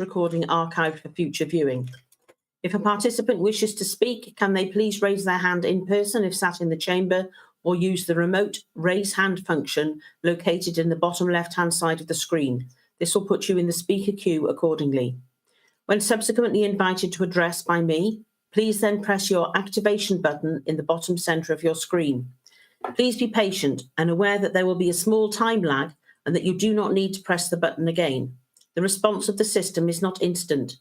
recording archived for future viewing. If a participant wishes to speak, can they please raise their hand in person if sat in the chamber, or use the remote raise hand function located in the bottom left-hand side of the screen. This will put you in the speaker queue accordingly. When subsequently invited to address by me, please then press your activation button in the bottom centre of your screen. Please be patient and aware that there will be a small time lag and that you do not need to press the button again. The response of the system is not instant.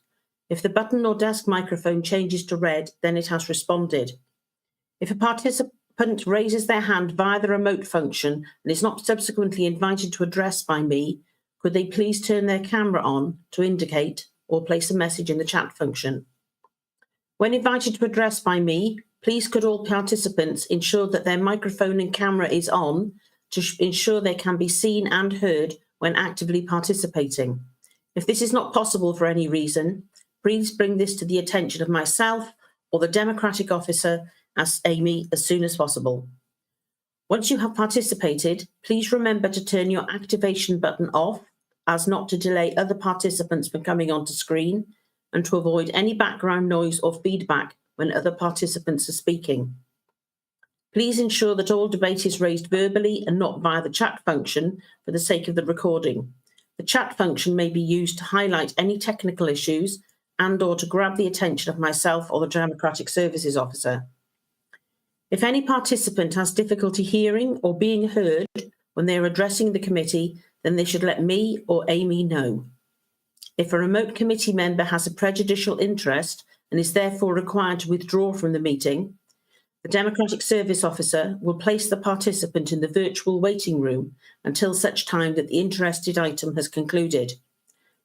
If the button or desk microphone changes to red, then it has responded. If a participant raises their hand via the remote function and is not subsequently invited to address by me, could they please turn their camera on to indicate or place a message in the chat function. When invited to address by me, please could all participants ensure that their microphone and camera is on to ensure they can be seen and heard when actively participating. If this is not possible for any reason, please bring this to the attention of myself or the Democratic Officer as Amy as soon as possible. Once you have participated, please remember to turn your activation button off as not to delay other participants from coming onto screen and to avoid any background noise or feedback when other participants are speaking. Please ensure that all debate is raised verbally and not via the chat function for the sake of the recording. The chat function may be used to highlight any technical issues and or to grab the attention of myself or the Democratic Services Officer. If any participant has difficulty hearing or being heard when they are addressing the committee, then they should let me or Amy know. If a remote committee member has a prejudicial interest and is therefore required to withdraw from the meeting, the Democratic Service Officer will place the participant in the virtual waiting room until such time that the interested item has concluded.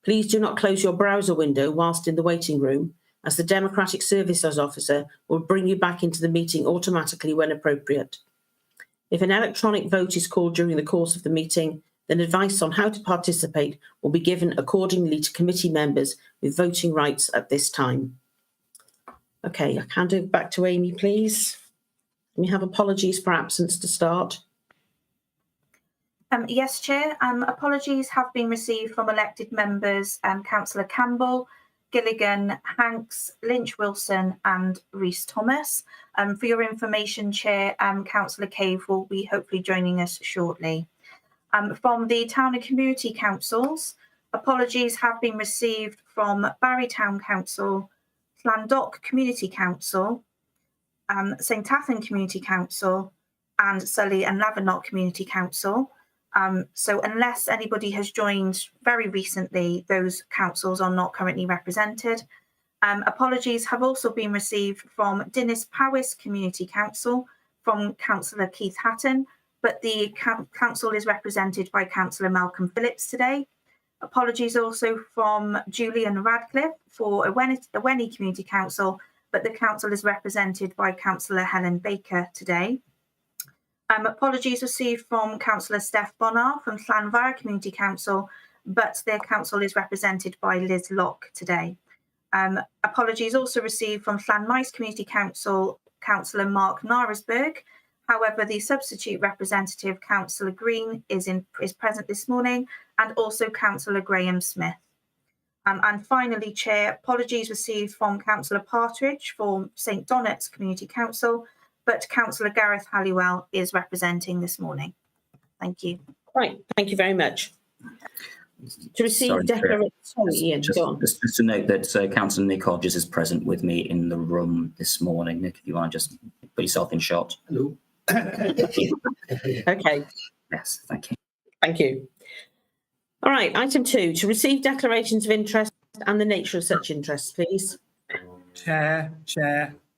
Please do not close your browser window whilst in the waiting room, as the Democratic Services Officer will bring you back into the meeting automatically when appropriate. If an electronic vote is called during the course of the meeting, then advice on how to participate will be given accordingly to committee members with voting rights at this time. Okay, I hand it back to Amy, please. We have apologies for absence to start. Yes, Chair. Apologies have been received from elected members, Councillor Campbell, Gilligan, Hanks, Lynch-Wilson and Rees-Thomas. For your information, Chair, Councillor Cave will be hopefully joining us shortly. From the Town and Community Councils, apologies have been received from Barry Town Council, Llandoch Community Council, St Athan Community Council and Sully and Lavernock Community Council. So unless anybody has joined very recently, those councils are not currently represented. Apologies have also been received from Dinas Powys Community Council from Councillor Keith Hatton, but the council is represented by Councillor Malcolm Phillips today. Apologies also from Julian Radcliffe for Awenny Community Council, but the council is represented by Councillor Helen Baker today. Apologies received from Councillor Steph Bonnar from Llanfair Community Council, but their council is represented by Liz Locke today. Apologies also received from Llanmaes Community Council, Councillor Mark Naresberg. However, the substitute representative, Councillor Green, is present this morning, and also Councillor Graham Smith. And finally, Chair, apologies received from Councillor Partridge for St Donat's Community Council, but Councillor Gareth Halliwell is representing this morning. Thank you. Right, thank you very much. To receive declaration, Ian, go on. Just to note that Councillor Nick Hodges is present with me in the room this morning. Nick, if you want to just put yourself in shot. Hello. Okay. Yes, thank you. Thank you. All right, item 2, to receive declarations of interest and the nature of such interest, please. Chair,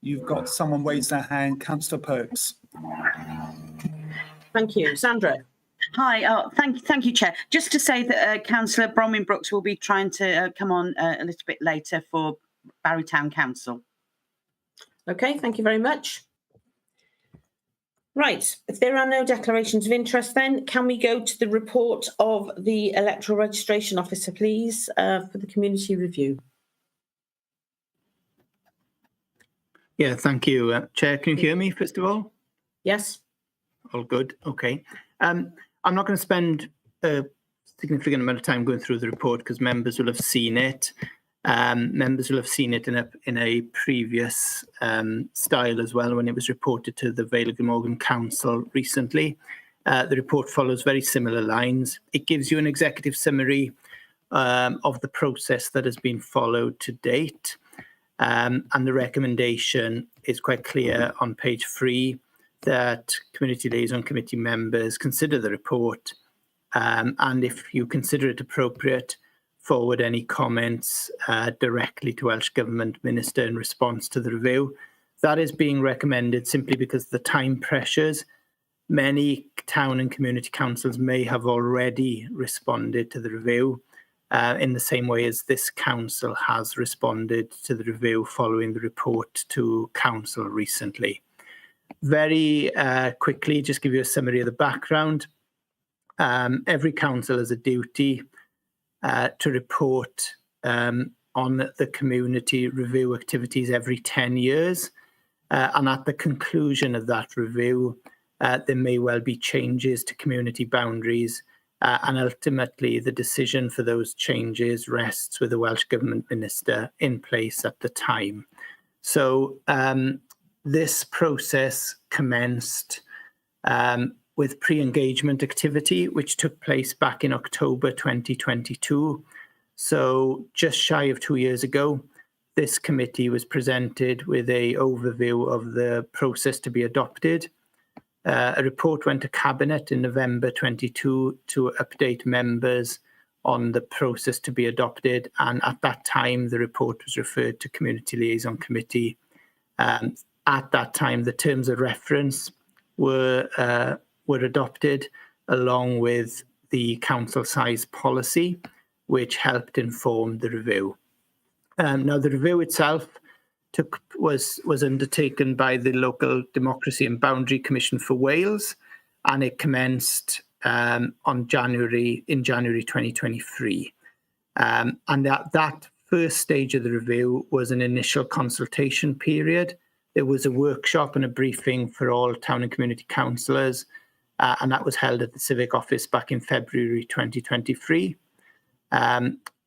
you've got someone raise their hand, Councillor Perks. Thank you. Sandra. Hi, thank you, Chair. Just to say that Councillor Bronwyn Brooks will be trying to come on a little bit later for Barry Town Council. Okay, thank you very much. Right, if there are no declarations of interest, then can we go to the report of the Electoral Registration Officer, please, for the community review? Yeah, thank you. Chair, can you hear me, first of all? Yes. All good, okay. I'm not going to spend significant amount of time going through the report because members will have seen it. Members will have seen it in a previous style as well when it was reported to the Vale of Glamorgan Council recently. The report follows very similar lines. It gives you an executive summary of the process that has been followed to date. And the recommendation is quite clear on page 3 that Community Liaison Committee members consider the report and if you consider it appropriate, forward any comments directly to Welsh Government Minister in response to the review. That is being recommended simply because of the time pressures. Many town and community councils may have already responded to the review in the same way as this council has responded to the review following the report to council recently. Very quickly, just give you a summary of the background. Every council has a duty to report on the community review activities every 10 years. And at the conclusion of that review, there may well be changes to community boundaries. And ultimately, the decision for those changes rests with the Welsh Government Minister in place at the time. So this process commenced with pre-engagement activity, which took place back in October 2022. So just shy of 2 years ago, this committee was presented with an overview of the process to be adopted. A report went to Cabinet in November 22 to update members on the process to be adopted. And at that time, the report was referred to Community Liaison Committee. At that time, the terms of reference were adopted along with the council size policy, which helped inform the review. Now, the review itself was undertaken by the Local Democracy and Boundary Commission for Wales, and it commenced in January 2023. And that first stage of the review was an initial consultation period. There was a workshop and a briefing for all town and community councillors, and that was held at the Civic Office back in February 2023.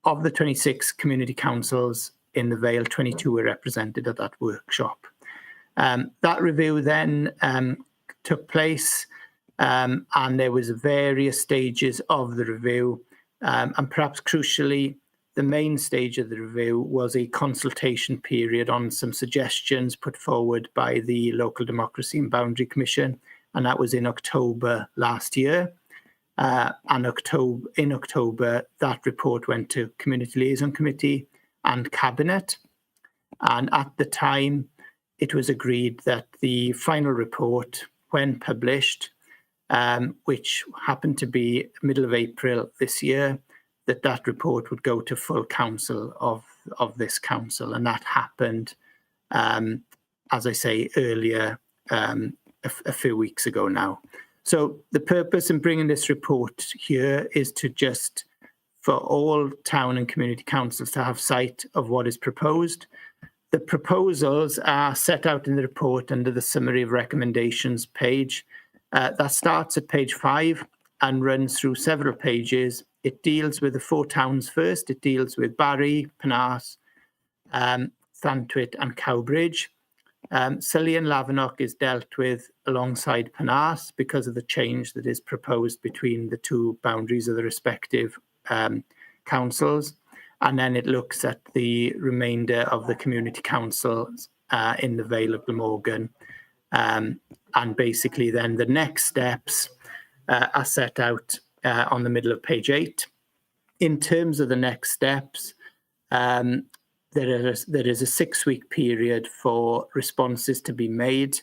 Of the 26 community councils in the Vale, 22 were represented at that workshop. That review then took place, and there was various stages of the review, and perhaps crucially, the main stage of the review was a consultation period on some suggestions put forward by the Local Democracy and Boundary Commission, and that was in October last year. In October, that report went to Community Liaison Committee and Cabinet. And at the time, it was agreed that the final report, when published, which happened to be middle of April this year, that report would go to full council of this council. And that happened, as I say earlier, a few weeks ago now. So the purpose in bringing this report here is to just, for all town and community councils to have sight of what is proposed. The proposals are set out in the report under the summary of recommendations page. That starts at page 5 and runs through several pages. It deals with the 4 towns first. It deals with Barry, Penarth, Llantwit and Cowbridge. Sully and Lavernock is dealt with alongside Penarth because of the change that is proposed between the 2 boundaries of the respective councils. And then it looks at the remainder of the community councils in the Vale of Glamorgan. And basically then the next steps are set out on the middle of page 8. In terms of the next steps, there is a 6-week period for responses to be made,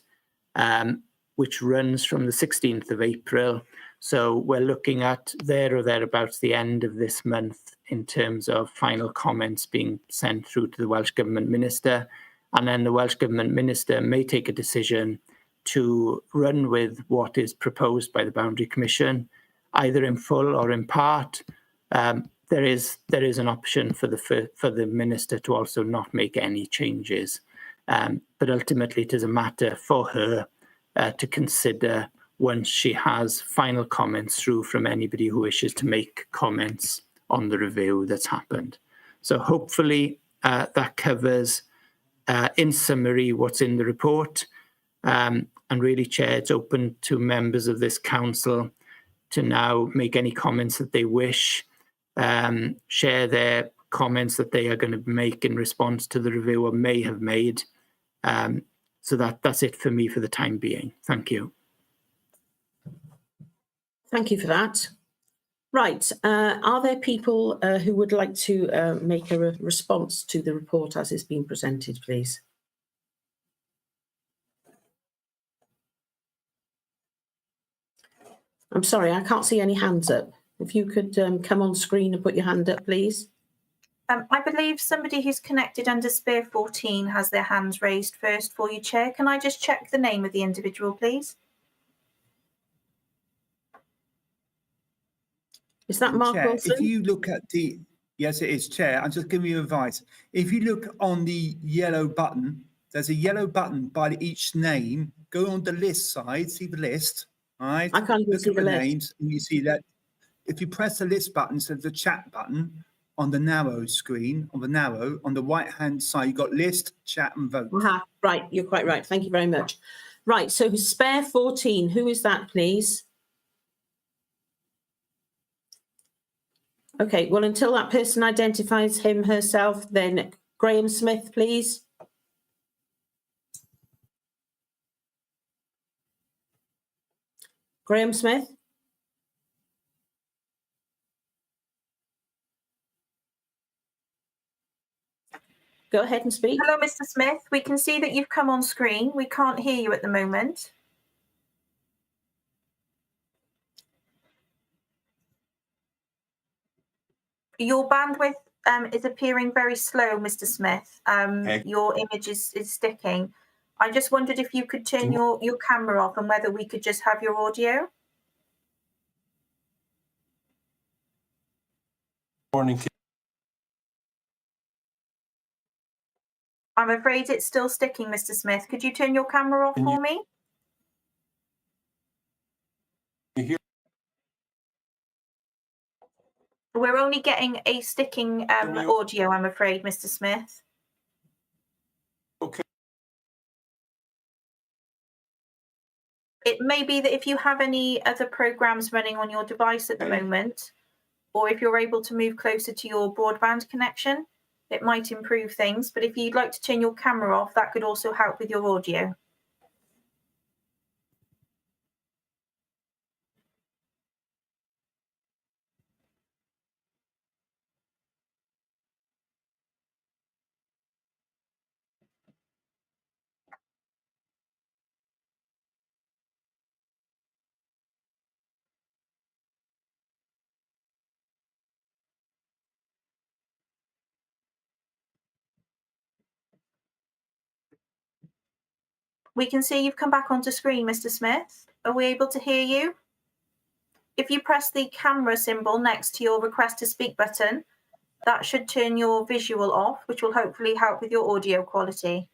which runs from the 16th of April. So we're looking at there or thereabouts the end of this month in terms of final comments being sent through to the Welsh Government Minister. And then the Welsh Government Minister may take a decision to run with what is proposed by the Boundary Commission, either in full or in part. There is an option for the Minister to also not make any changes. But ultimately, it is a matter for her to consider once she has final comments through from anybody who wishes to make comments on the review that's happened. So hopefully that covers, in summary, what's in the report. And really, Chair, it's open to members of this council to now make any comments that they wish, share their comments that they are going to make in response to the review or may have made. So that's it for me for the time being. Thank you. Thank you for that. Right, are there people who would like to make a response to the report as it's been presented, please? I'm sorry, I can't see any hands up. If you could come on screen and put your hand up, please. I believe somebody who's connected under Spare 14 has their hands raised first for you, Chair. Can I just check the name of the individual, please? Is that Mark Chair, Wilson? if you look at the, yes, it is, Chair. I'm just giving you advice. If you look on the yellow button, there's a yellow button by each name. Go on the list side, see the list, all right? I can't even Look see at the list. names, and you see that if you press the list button, so the chat button on the narrow screen, on the right-hand side, you've got list, chat, and vote. Right, you're quite right. Thank you very much. Right, so Spare 14, who is that, please? Okay, well, until that person identifies him, herself, then Graham Smith, please. Graham Smith? Go ahead and speak. Hello, Mr. Smith. We can see that you've come on screen. We can't hear you at the moment. Your bandwidth is appearing very slow, Mr. Smith. Your image is sticking. I just wondered if you could turn your camera off and whether we could just have your audio. Morning. I'm afraid it's still sticking, Mr. Smith. Could you turn your camera off for me? You hear? We're only getting a sticking audio, I'm afraid, Mr. Smith. Okay. It may be that if you have any other programs running on your device at the moment, or if you're able to move closer to your broadband connection, it might improve things. But if you'd like to turn your camera off, that could also help with your audio. We can see you've come back onto screen, Mr. Smith. Are we able to hear you? If you press the camera symbol next to your request to speak button, that should turn your visual off, which will hopefully help with your audio quality.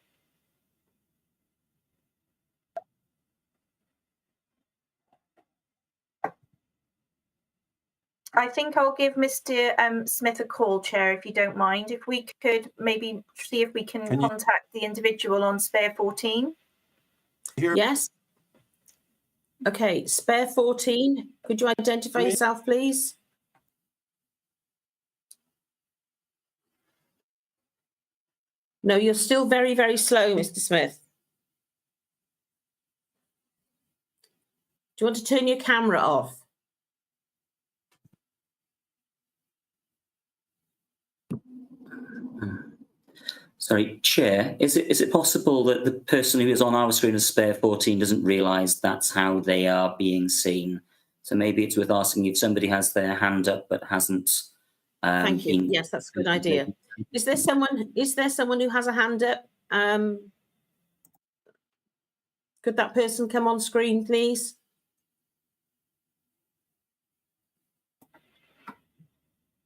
I think I'll give Mr. Smith a call, Chair, if you don't mind. If we could maybe see if we can contact the individual on Spare 14. Yes. Okay, Spare 14. Could you identify yourself, please? No, you're still very, very slow, Mr. Smith. Do you want to turn your camera off? Sorry, Chair, is it possible that the person who is on our screen as Spare 14 doesn't realise that's how they are being seen? So maybe it's worth asking if somebody has their hand up but hasn't. Thank you. Yes, that's a good idea. Is there someone who has a hand up? Could that person come on screen, please?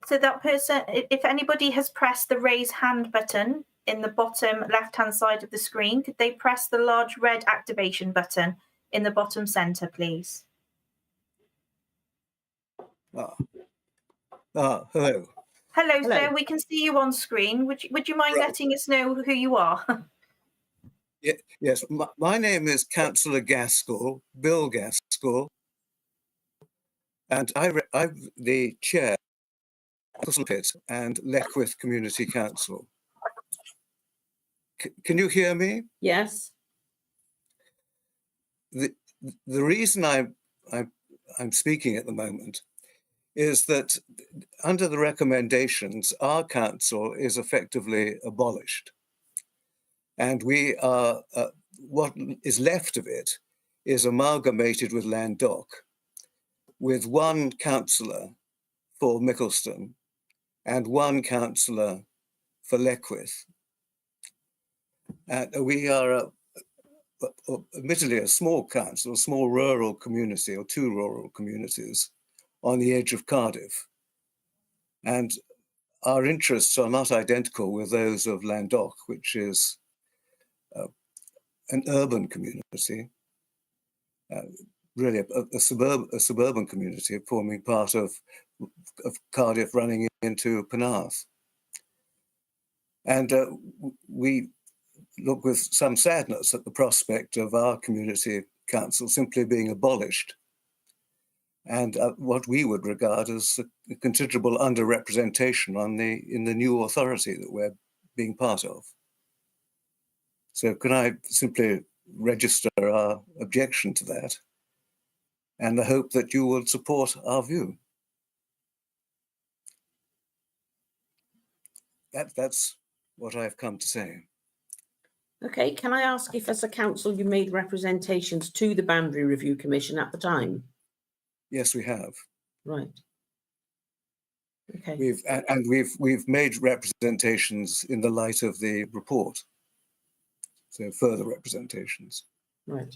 So that person, if anybody has pressed the raise hand button in the bottom left-hand side of the screen, could they press the large red activation button in the bottom centre, please. Hello. Hello, sir. Hello. We can see you on screen. Would you mind Right. letting us know who you are? Yes, my name is Councillor Gaskell, Bill Gaskell, and I'm the chair of Pit and Leckwith Community Council. Can you hear me? Yes. The reason I'm speaking at the moment is that under the recommendations, our council is effectively abolished. And we are, what is left of it is amalgamated with Landoc, with one councillor for Mickleston and one councillor for Leckwith. And we are admittedly a small council, a small rural community, or two rural communities on the edge of Cardiff. And our interests are not identical with those of Landoc, which is an urban community, really a suburban community forming part of Cardiff running into Penarth. And we look with some sadness at the prospect of our community council simply being abolished, and what we would regard as a considerable underrepresentation in the new authority that we're being part of. So can I simply register our objection to that and the hope that you will support our view? That's what I've come to say. Okay, can I ask if as a council you made representations to the Boundary Review Commission at the time? Yes, we have. Right. Okay. We've made representations in the light of the report. So further representations. Right.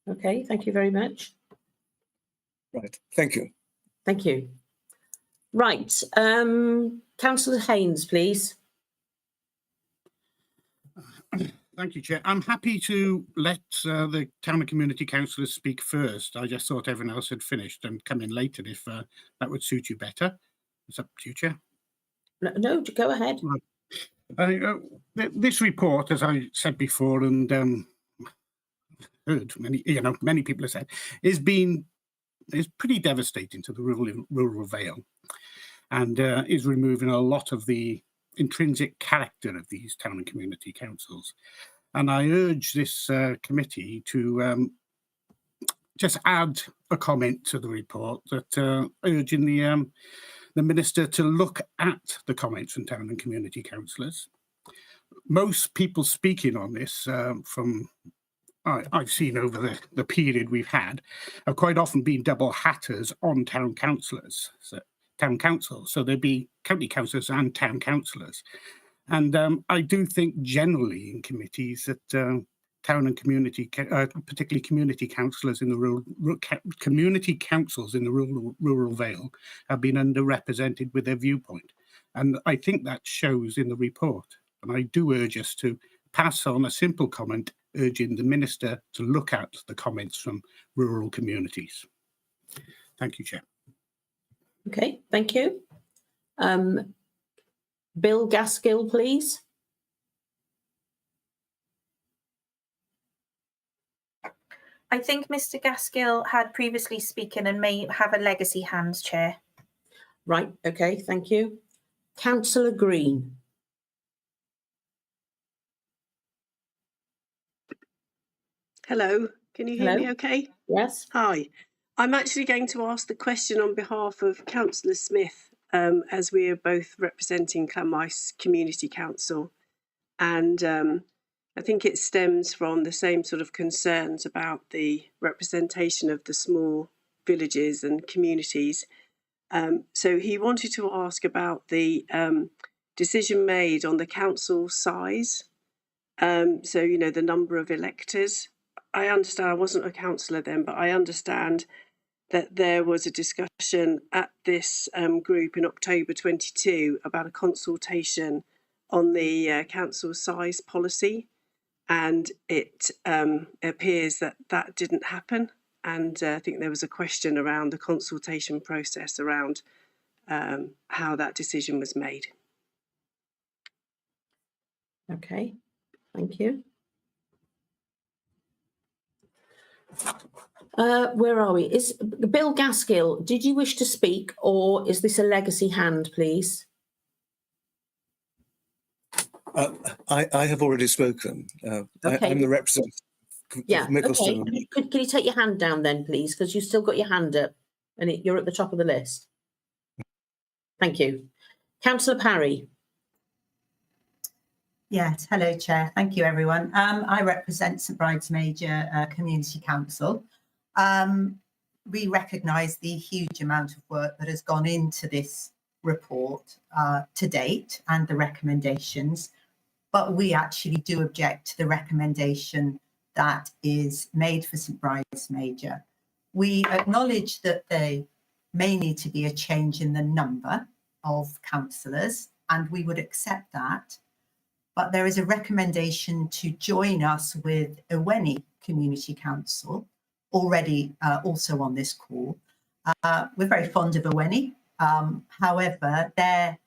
Okay, thank you very much. Right, thank you. Thank you. Right, Councillor Haynes, please. Thank you, Chair. I'm happy to let the town and community councillors speak first. I just thought everyone else had finished and come in later if that would suit you better. It's up to you, Chair. No, go ahead. This report, as I said before, and heard many people have said, is pretty devastating to the rural Vale, and is removing a lot of the intrinsic character of these town and community councils. And I urge this committee to just add a comment to the report that urging the Minister to look at the comments from town and community councillors. Most people speaking on this I've seen over the period we've had have quite often been double hatters on town councillors. So there'd be county councillors and town councillors. And I do think generally in committees that town and community, particularly community councillors in the community councils in the rural Vale have been underrepresented with their viewpoint. And I think that shows in the report. And I do urge us to pass on a simple comment urging the Minister to look at the comments from rural communities. Thank you, Chair. Okay, thank you. Bill Gaskill, please. I think Mr. Gaskill had previously spoken and may have a legacy hand, Chair. Right, okay, thank you. Councillor Green. Hello, can you hear Hello? me okay? Yes. Hi. I'm actually going to ask the question on behalf of Councillor Smith, as we are both representing Clanmice Community Council. And I think it stems from the same sort of concerns about the representation of the small villages and communities. So he wanted to ask about the decision made on the council size. So, you know, the number of electors. I understand, I wasn't a councillor then, but I understand that there was a discussion at this group in October 22 about a consultation on the council size policy. and it appears that that didn't happen. And I think there was a question around the consultation process around how that decision was made. Okay, thank you. Where are we? Is Bill Gaskill, did you wish to speak, or is this a legacy hand, please? I have already spoken. Okay. I'm the representative Yeah, of Mickleston. okay. Can you take your hand down then, please? Because you've still got your hand up and you're at the top of the list. Thank you. Councillor Parry. Yes, hello, Chair. Thank you, everyone. I represent St Bride's Major Community Council. We recognise the huge amount of work that has gone into this report to date and the recommendations, but we actually do object to the recommendation that is made for St Bride's Major. We acknowledge that there may need to be a change in the number of councillors, and we would accept that. But there is a recommendation to join us with Iweni Community Council, already also on this call. We're very fond of Iweni. However, their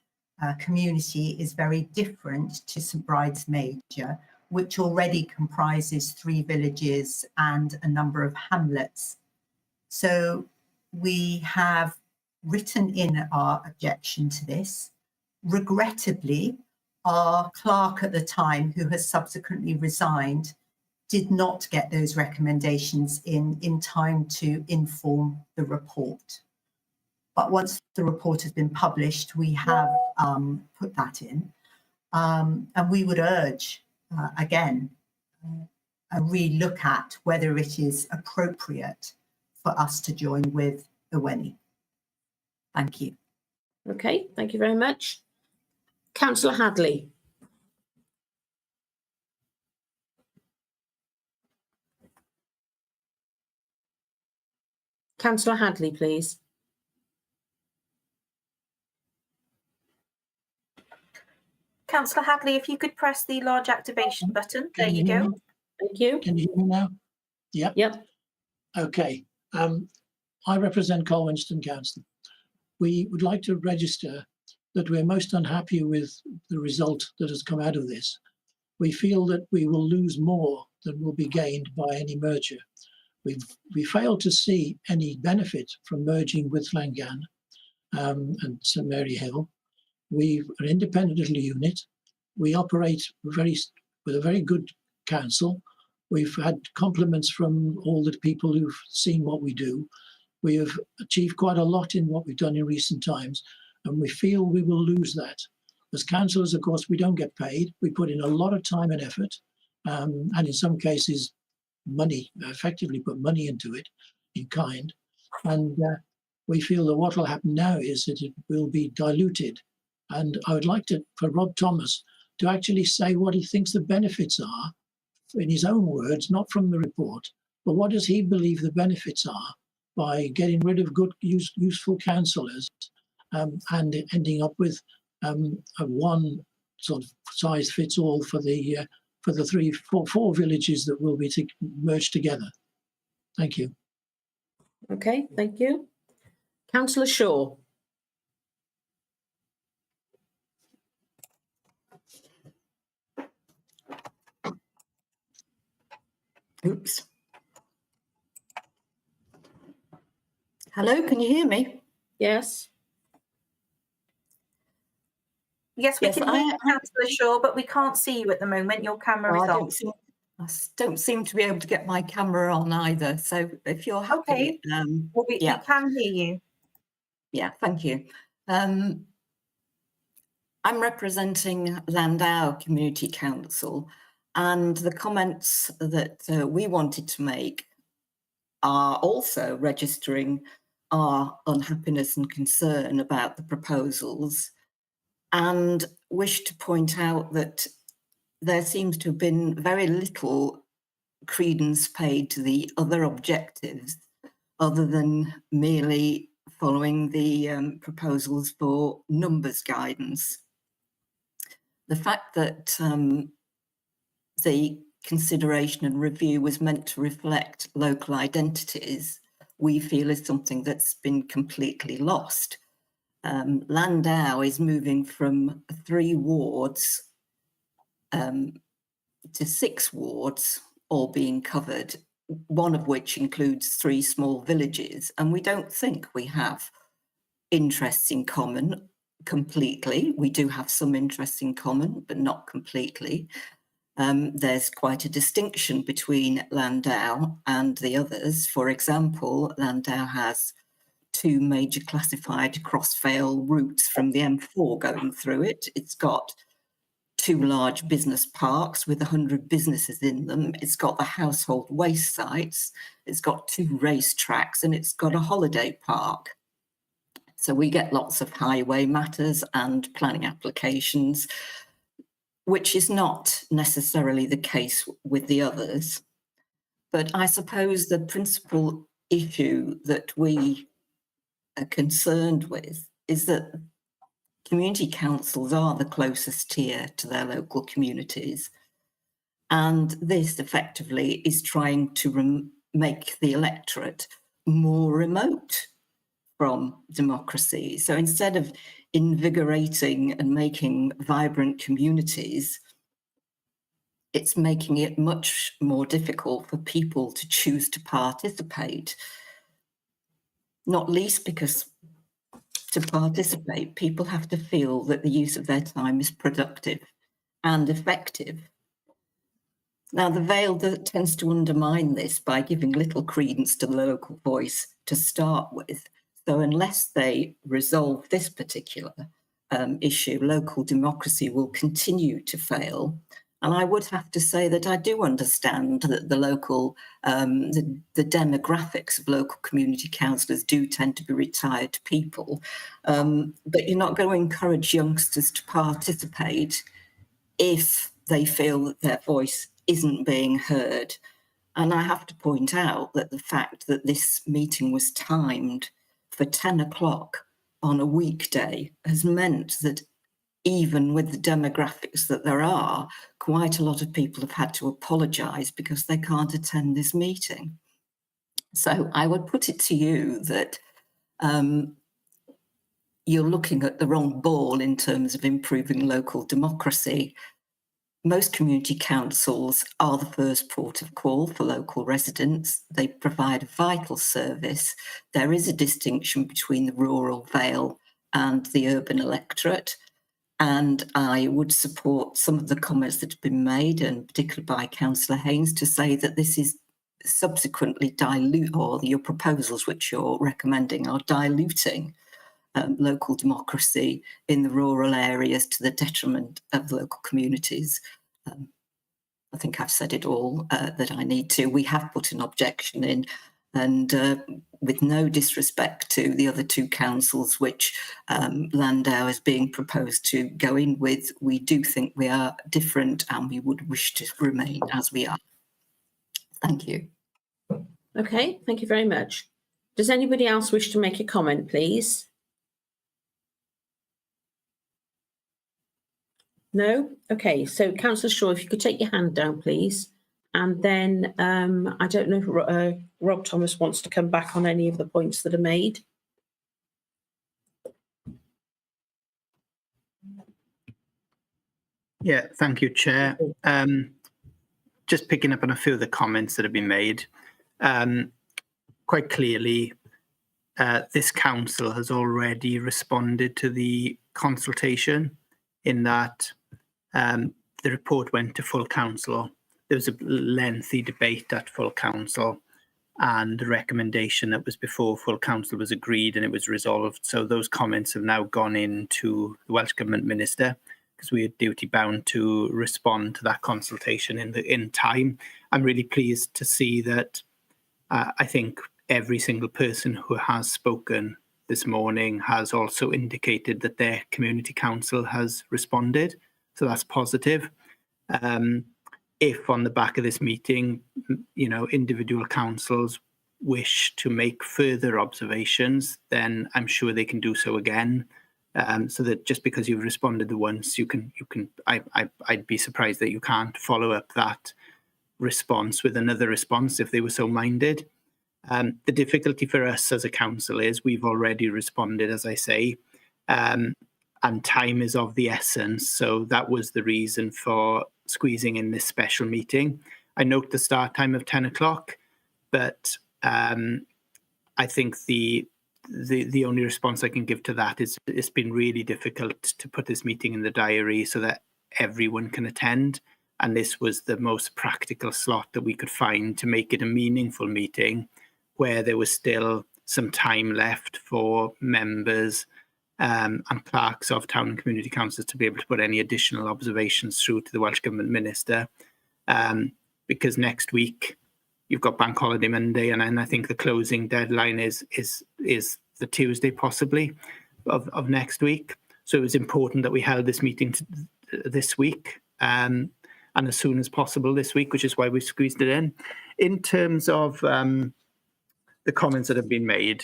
community is very different to St Bride's Major, which already comprises 3 villages and a number of hamlets. So we have written in our objection to this. Regrettably, our clerk at the time, who has subsequently resigned, did not get those recommendations in time to inform the report. But once the report has been published, we have put that in. And we would urge, again, a re-look at whether it is appropriate for us to join with Iweni. Thank you. Okay, thank you very much. Councillor Hadley. Councillor Hadley, please. Councillor Hadley, if you could press the large activation button. There you go. Thank you. Can you hear me now? Yep. Yep. Okay. I represent Colwinston Council. We would like to register that we're most unhappy with the result that has come out of this. We feel that we will lose more than will be gained by any merger. We fail to see any benefit from merging with Llangan and St Mary Hill. We are an independent little unit. We operate with a very good council. We've had compliments from all the people who've seen what we do. We have achieved quite a lot in what we've done in recent times, and we feel we will lose that. As councillors, of course, we don't get paid. We put in a lot of time and effort, and in some cases, money, effectively put money into it in kind. And we feel that what will happen now is that it will be diluted. And I would like for Rob Thomas to actually say what he thinks the benefits are, in his own words, not from the report, but what does he believe the benefits are by getting rid of good, useful councillors and ending up with a one sort of size fits all for the 4 villages that will be merged together. Thank you. Okay, thank you. Councillor Shaw. Oops. Hello, can you hear me? Yes. Yes, we Yes, can hear you, Councillor Shaw, but we can't see you at the moment. Your camera is off. I don't seem to be able to get my camera on either. So if you're happy, well, we can hear you. Yeah, thank you. I'm representing Landau Community Council, and the comments that we wanted to make are also registering our unhappiness and concern about the proposals, and wish to point out that there seems to have been very little credence paid to the other objectives other than merely following the proposals for numbers guidance. The fact that the consideration and review was meant to reflect local identities, we feel is something that's been completely lost. Landau is moving from 3 wards to 6 wards, all being covered, one of which includes 3 small villages. And we don't think we have interests in common completely. We do have some interests in common, but not completely. There's quite a distinction between Landau and the others. For example, Landau has 2 major classified cross-vale routes from the M4 going through it. It's got 2 large business parks with 100 businesses in them. It's got the household waste sites. It's got 2 racetracks, and it's got a holiday park. So we get lots of highway matters and planning applications, which is not necessarily the case with the others. But I suppose the principal issue that we are concerned with is that community councils are the closest tier to their local communities. And this effectively is trying to make the electorate more remote from democracy. So instead of invigorating and making vibrant communities, it's making it much more difficult for people to choose to participate. Not least because to participate, people have to feel that the use of their time is productive and effective. Now, the Vale tends to undermine this by giving little credence to the local voice to start with. So unless they resolve this particular issue, local democracy will continue to fail. And I would have to say that I do understand that the local, the demographics of local community councillors do tend to be retired people. But you're not going to encourage youngsters to participate if they feel that their voice isn't being heard. And I have to point out that the fact that this meeting was timed for 10 o'clock on a weekday has meant that even with the demographics that there are, quite a lot of people have had to apologise because they can't attend this meeting. So I would put it to you that you're looking at the wrong ball in terms of improving local democracy. Most community councils are the first port of call for local residents. They provide a vital service. There is a distinction between the rural Vale and the urban electorate. And I would support some of the comments that have been made, and particularly by Councillor Haynes, to say that this is subsequently dilute, or your proposals which you're recommending are diluting local democracy in the rural areas to the detriment of local communities. I think I've said it all that I need to. We have put an objection in, and with no disrespect to the other 2 councils which Landau is being proposed to go in with, we do think we are different and we would wish to remain as we are. Thank you. Okay, thank you very much. Does anybody else wish to make a comment, please? No? Okay, so Councillor Shaw, if you could take your hand down, please. And then I don't know if Rob Thomas wants to come back on any of the points that are made. Yeah, thank you, Chair. Just picking up on a few of the comments that have been made. Quite clearly, this council has already responded to the consultation in that the report went to full council. There was a lengthy debate at full council, and the recommendation that was before full council was agreed and it was resolved. So those comments have now gone into the Welsh Government Minister, because we are duty bound to respond to that consultation in time. I'm really pleased to see that I think every single person who has spoken this morning has also indicated that their community council has responded. So that's positive. If on the back of this meeting, individual councils wish to make further observations, then I'm sure they can do so again. So that just because you've responded once, I'd be surprised that you can't follow up that response with another response if they were so minded. The difficulty for us as a council is we've already responded, as I say, and time is of the essence. So that was the reason for squeezing in this special meeting. I note the start time of 10 o'clock, but I think the only response I can give to that is it's been really difficult to put this meeting in the diary so that everyone can attend. And this was the most practical slot that we could find to make it a meaningful meeting where there was still some time left for members and clerks of town and community councils to be able to put any additional observations through to the Welsh Government Minister. Because next week you've got Bank Holiday Monday, and I think the closing deadline is the Tuesday possibly of next week. So it was important that we held this meeting this week and as soon as possible this week, which is why we squeezed it in. In terms of the comments that have been made,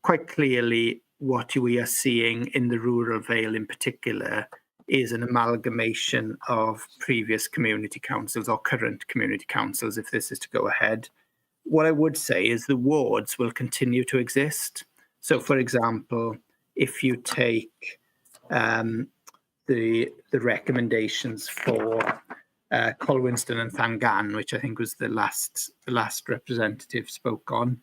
quite clearly what we are seeing in the rural Vale in particular is an amalgamation of previous community councils or current community councils if this is to go ahead. What I would say is the wards will continue to exist. So for example, if you take the recommendations for Colwinston and Llangan, which I think was the last representative spoke on,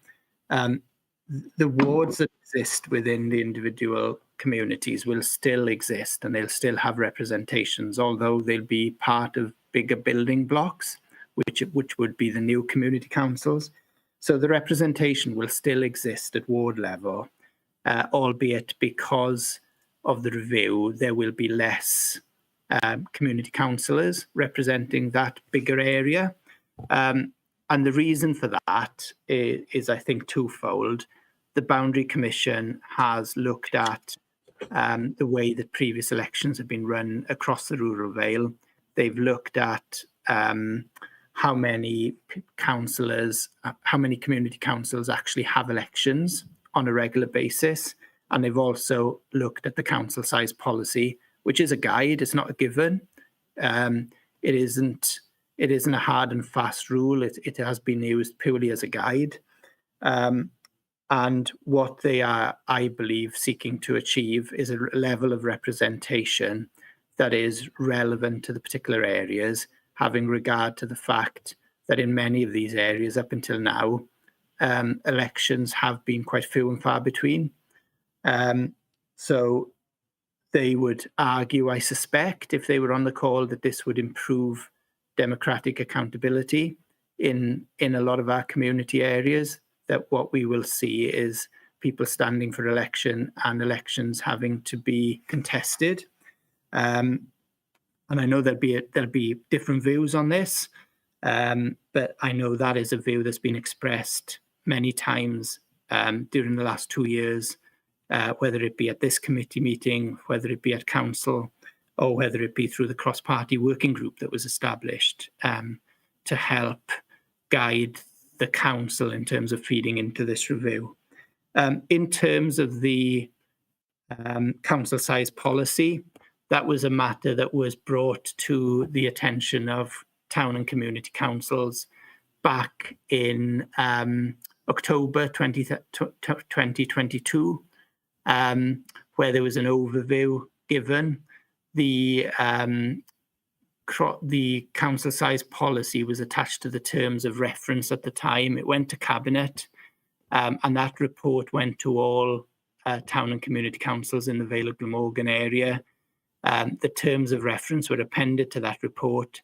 the wards that exist within the individual communities will still exist and they'll still have representations, although they'll be part of bigger building blocks, which would be the new community councils. So the representation will still exist at ward level, albeit because of the review, there will be less community councillors representing that bigger area. And the reason for that is I think, twofold. The Boundary Commission has looked at the way that previous elections have been run across the rural Vale. They've looked at how many councillors, how many community councils actually have elections on a regular basis. And they've also looked at the council size policy, which is a guide, it's not a given. It isn't a hard and fast rule. It has been used purely as a guide. And what they are, I believe, seeking to achieve is a level of representation that is relevant to the particular areas, having regard to the fact that in many of these areas up until now, elections have been quite few and far between. So they would argue, I suspect, if they were on the call, that this would improve democratic accountability in a lot of our community areas, that what we will see is people standing for election and elections having to be contested. And I know there'll be different views on this, but I know that is a view that's been expressed many times during the last 2 years, whether it be at this committee meeting, whether it be at council, or whether it be through the cross-party working group that was established to help guide the council in terms of feeding into this review. In terms of the council size policy, that was a matter that was brought to the attention of town and community councils back in October 2022, where there was an overview given. The council size policy was attached to the terms of reference at the time. It went to Cabinet, and that report went to all town and community councils in the Vale of Glamorgan area. The terms of reference were appended to that report,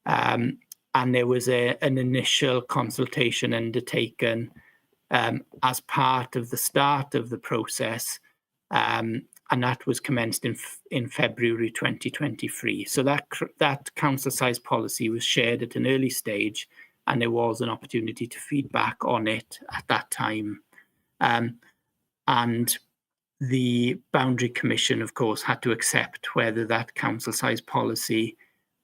and there was an initial consultation undertaken as part of the start of the process, and that was commenced in February 2023. So that council size policy was shared at an early stage, and there was an opportunity to feedback on it at that time. And the Boundary Commission, of course, had to accept whether that council size policy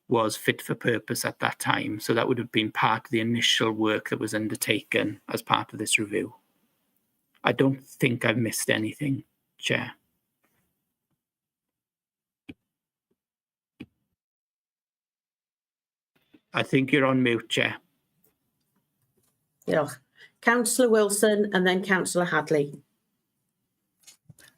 was fit for purpose at that time. So that would have been part of the initial work that was undertaken as part of this review. I don't think I've missed anything, Chair. I think you're on mute, Chair. Yeah. Councillor Wilson and then Councillor Hadley.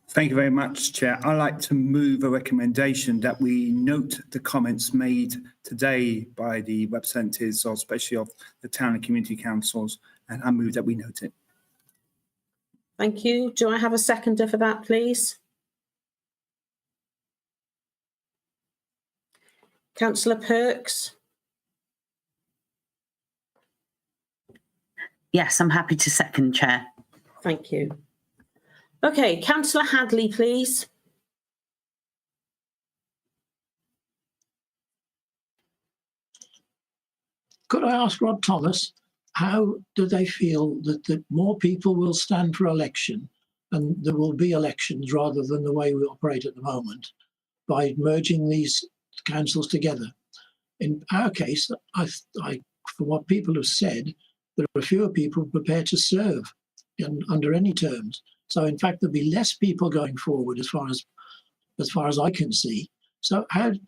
Thank you very much, Chair. I'd like to move a recommendation that we note the comments made today by the representatives, especially of the town and community councils, and I move that we note it. Thank you. Do I have a seconder for that, please? Councillor Perks. Yes, I'm happy to second, Chair. Thank you. Okay, Councillor Hadley, please. Could I ask Rod Thomas, how do they feel that more people will stand for election and there will be elections rather than the way we operate at the moment by merging these councils together? In our case, from what people have said, there are fewer people prepared to serve under any terms. So in fact, there'll be less people going forward as far as I can see. So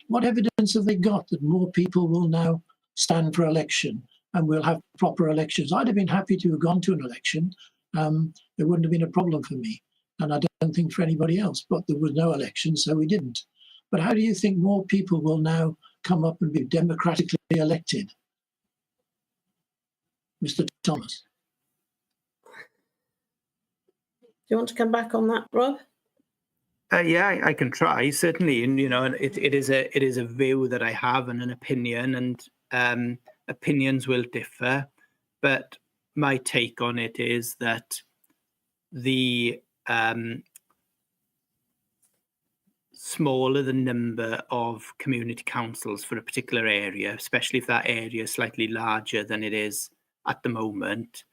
what evidence have they got that more people will now stand for election and we'll have proper elections? I'd have been happy to have gone to an election. It wouldn't have been a problem for me. And I don't think for anybody else, but there was no election, so we didn't. But how do you think more people will now come up and be democratically elected? Mr. Thomas. Do you want to come back on that, Rob? Yeah, I can try, certainly. And, you know, it is a view that I have and an opinion, and opinions will differ. But my take on it is that the smaller the number of community councils for a particular area, especially if that area is slightly larger than it is at the moment,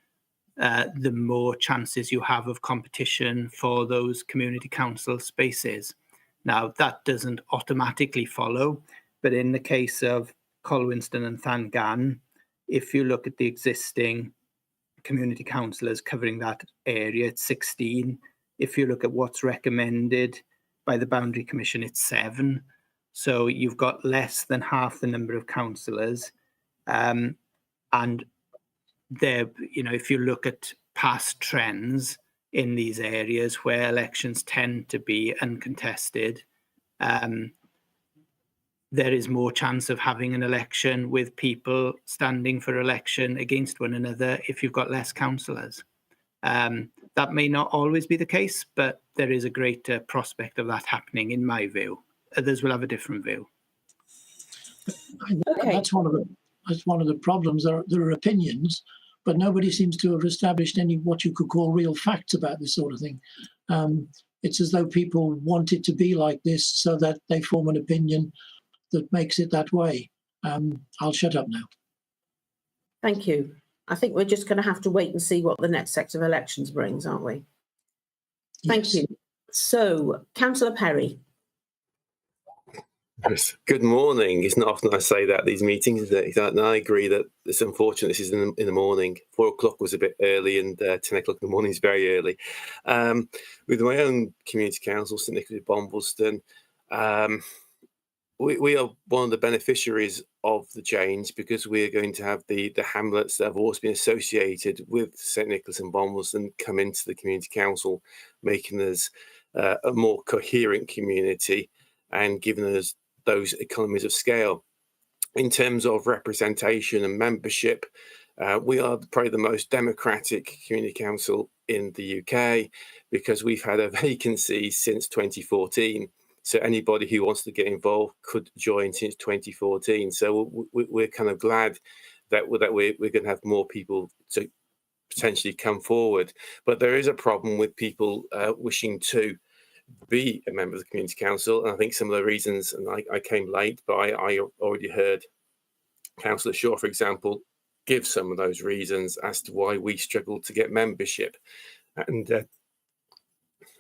the more chances you have of competition for those community council spaces. Now, that doesn't automatically follow, but in the case of Colwinston and Llangan, if you look at the existing community councillors covering that area, it's 16. If you look at what's recommended by the Boundary Commission, it's 7. So you've got less than half the number of councillors. And there, you know, if you look at past trends in these areas where elections tend to be uncontested, there is more chance of having an election with people standing for election against one another if you've got less councillors. That may not always be the case, but there is a greater prospect of that happening, in my view. Others will have a different view. Okay. That's one of the problems. There are opinions, but nobody seems to have established any what you could call real facts about this sort of thing. It's as though people want it to be like this so that they form an opinion that makes it that way. I'll shut up now. Thank you. I think we're just going to have to wait and see what the next set of elections brings, aren't we? Thank you. So, Councillor Perry. Yes. Good morning. It's not often I say that at these meetings, is it? And I agree that it's unfortunate this is in the morning. 4 o'clock was a bit early, and 10 o'clock in the morning is very early. With my own community council, St Nicholas Bombleston, we are one of the beneficiaries of the change, because we are going to have the hamlets that have always been associated with St Nicholas and Bombleston come into the community council, making us a more coherent community and giving us those economies of scale. In terms of representation and membership, we are probably the most democratic community council in the UK, because we've had a vacancy since 2014. So anybody who wants to get involved could join since 2014. So we're kind of glad that we're going to have more people to potentially come forward. But there is a problem with people wishing to be a member of the community council. And I think some of the reasons, and I came late, but I already heard Councillor Shaw, for example, give some of those reasons as to why we struggle to get membership. And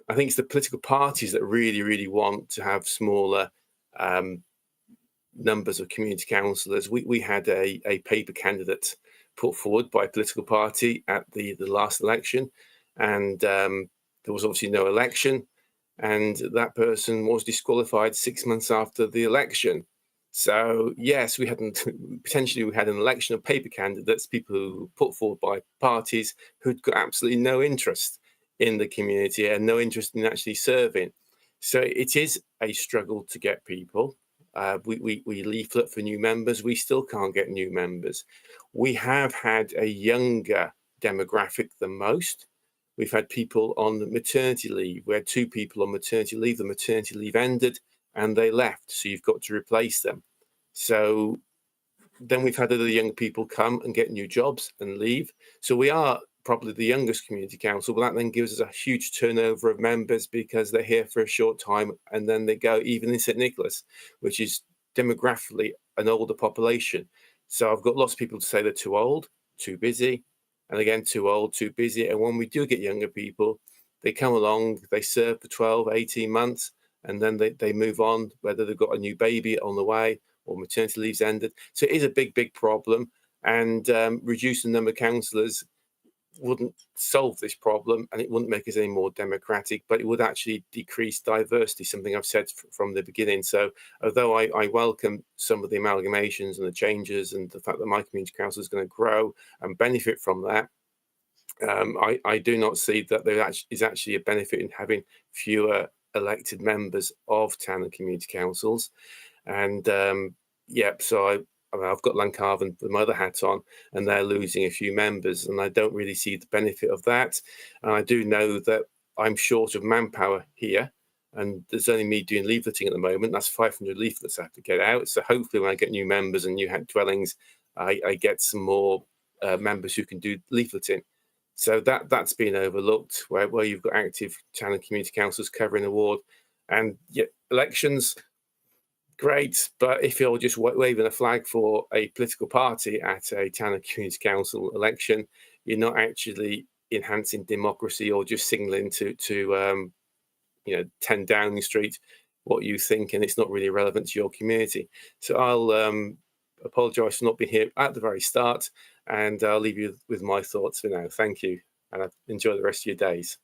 I think it's the political parties that really, really want to have smaller numbers of community councillors. We had a paper candidate put forward by a political party at the last election, and there was obviously no election, and that person was disqualified 6 months after the election. So yes, we hadn't potentially we had an election of paper candidates, people who put forward by parties who'd got absolutely no interest in the community and no interest in actually serving. So it is a struggle to get people. We leaflet for new members. We still can't get new members. We have had a younger demographic than most. We've had people on maternity leave. We had 2 people on maternity leave. The maternity leave ended and they left. So you've got to replace them. So then we've had other young people come and get new jobs and leave. So we are probably the youngest community council, but that then gives us a huge turnover of members because they're here for a short time and then they go, even in St Nicholas, which is demographically an older population. So I've got lots of people to say they're too old, too busy, and again, too old, too busy. And when we do get younger people, they come along, they serve for 12, 18 months, and then they move on, whether they've got a new baby on the way or maternity leave's ended. So it is a big, big problem. And reducing the number of councillors wouldn't solve this problem, and it wouldn't make us any more democratic, but it would actually decrease diversity, something I've said from the beginning. So although I welcome some of the amalgamations and the changes and the fact that my community council is going to grow and benefit from that, I do not see that there is actually a benefit in having fewer elected members of town and community councils. And so I've got Lancarvan with my other hat on, and they're losing a few members, and I don't really see the benefit of that. And I do know that I'm short of manpower here, and there's only me doing leafleting at the moment. That's 500 leaflets I have to get out. So hopefully when I get new members and new dwellings, I get some more members who can do leafleting. So that's been overlooked, where you've got active town and community councils covering the ward. And elections, great, but if you're just waving a flag for a political party at a town and community council election, you're not actually enhancing democracy or just signalling to 10 Downing Street what you think, and it's not really relevant to your community. So I'll apologise for not being here at the very start, and I'll leave you with my thoughts for now. Thank you, and enjoy the rest of your days.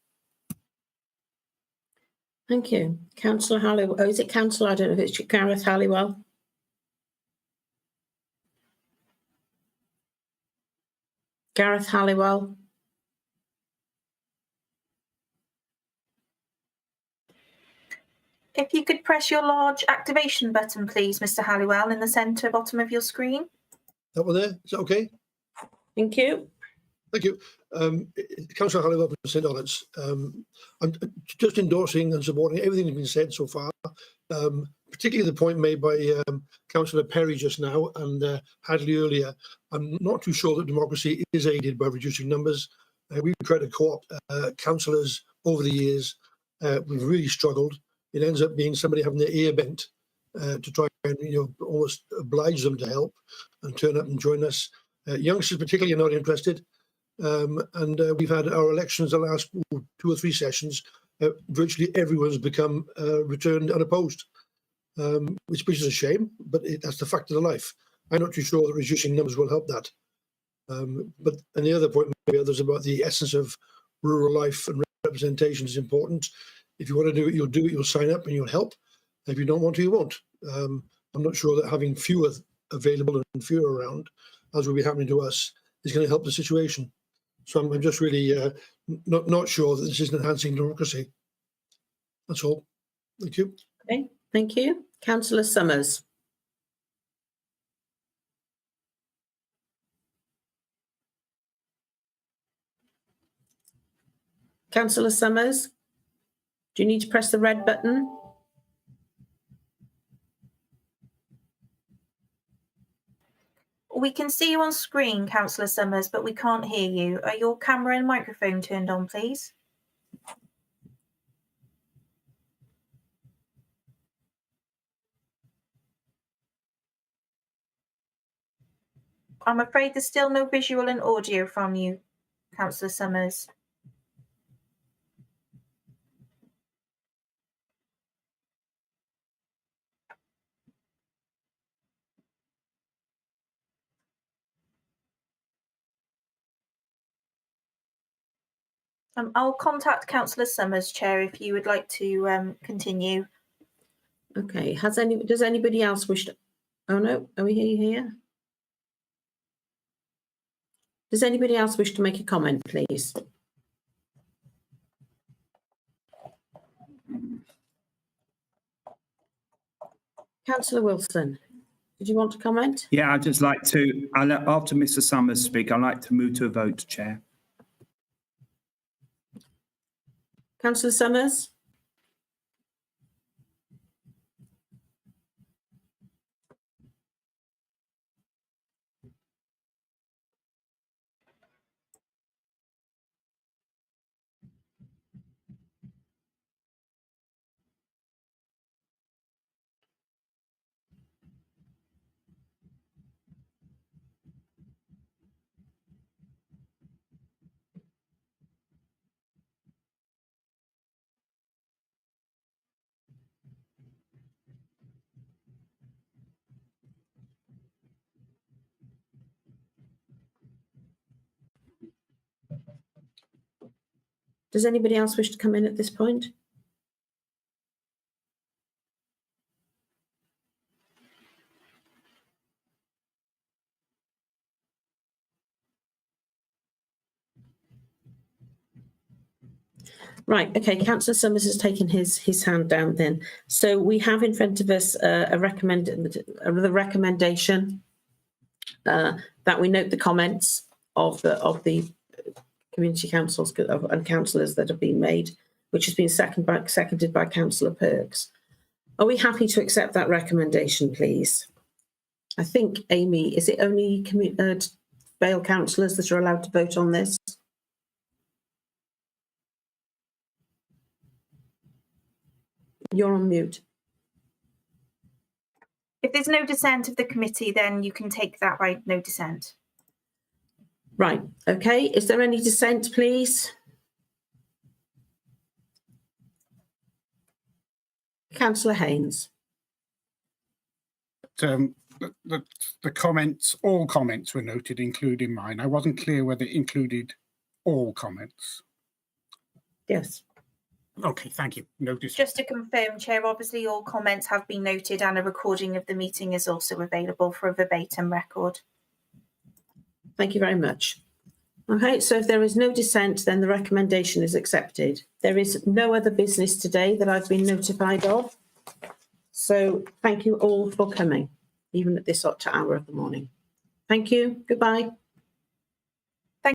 Thank you. Councillor Halliwell. Oh, is it Councillor? I don't know if it's Gareth Halliwell. Gareth Halliwell. If you could press your large activation button, please, Mr. Halliwell, in the centre bottom of your screen. That one there, is that okay? Thank you. Thank you. Councillor Halliwell from St Albans. I'm just endorsing and supporting everything that's been said so far, particularly the point made by Councillor Perry just now and Hadley earlier. I'm not too sure that democracy is aided by reducing numbers. We've tried to co-opt councillors over the years. We've really struggled. It ends up being somebody having their ear bent to try and almost oblige them to help and turn up and join us. Youngsters particularly are not interested. And we've had our elections the last 2 or 3 sessions. Virtually everyone's become returned unopposed, which is a shame, but that's the fact of the life. I'm not too sure that reducing numbers will help that. And the other point, maybe others, about the essence of rural life and representation is important. If you want to do it, you'll sign up and you'll help. If you don't want to, you won't. I'm not sure that having fewer available and fewer around, as will be happening to us, is going to help the situation. So I'm just really not sure that this is enhancing democracy. That's all. Thank you. Okay, thank you. Councillor Summers. Councillor Summers, do you need to press the red button? We can see you on screen, Councillor Summers, but we can't hear you. Are your camera and microphone turned on, please? I'm afraid there's still no visual and audio from you, Councillor Summers. I'll contact Councillor Summers, Chair, if you would like to continue. Okay. Does anybody else wish to? Oh no, are we here? Does anybody else wish to make a comment, please? Councillor Wilson, did you want to comment? Yeah, I'd just like to, after Mr Summers speak, I'd like to move to a vote, Chair. Councillor Summers? Does anybody else wish to come in at this point? Right, okay, Councillor Summers has taken his hand down then. So we have in front of us the recommendation that we note the comments of the community councils and councillors that have been made, which has been seconded by Councillor Perks. Are we happy to accept that recommendation, please? I think, Amy, is it only Vale councillors that are allowed to vote on this? You're on mute. If there's no dissent of the committee, then you can take that by no dissent. Right, okay. Is there any dissent, please? Councillor Haynes. The comments, all comments were noted, including mine. I wasn't clear whether it included all comments. Yes. Okay, thank you. Notice. Just to confirm, Chair, obviously all comments have been noted and a recording of the meeting is also available for a verbatim record. Thank you very much. Okay, so if there is no dissent, then the recommendation is accepted. There is no other business today that I've been notified of. So thank you all for coming, even at this hour of the morning. Thank you. Goodbye.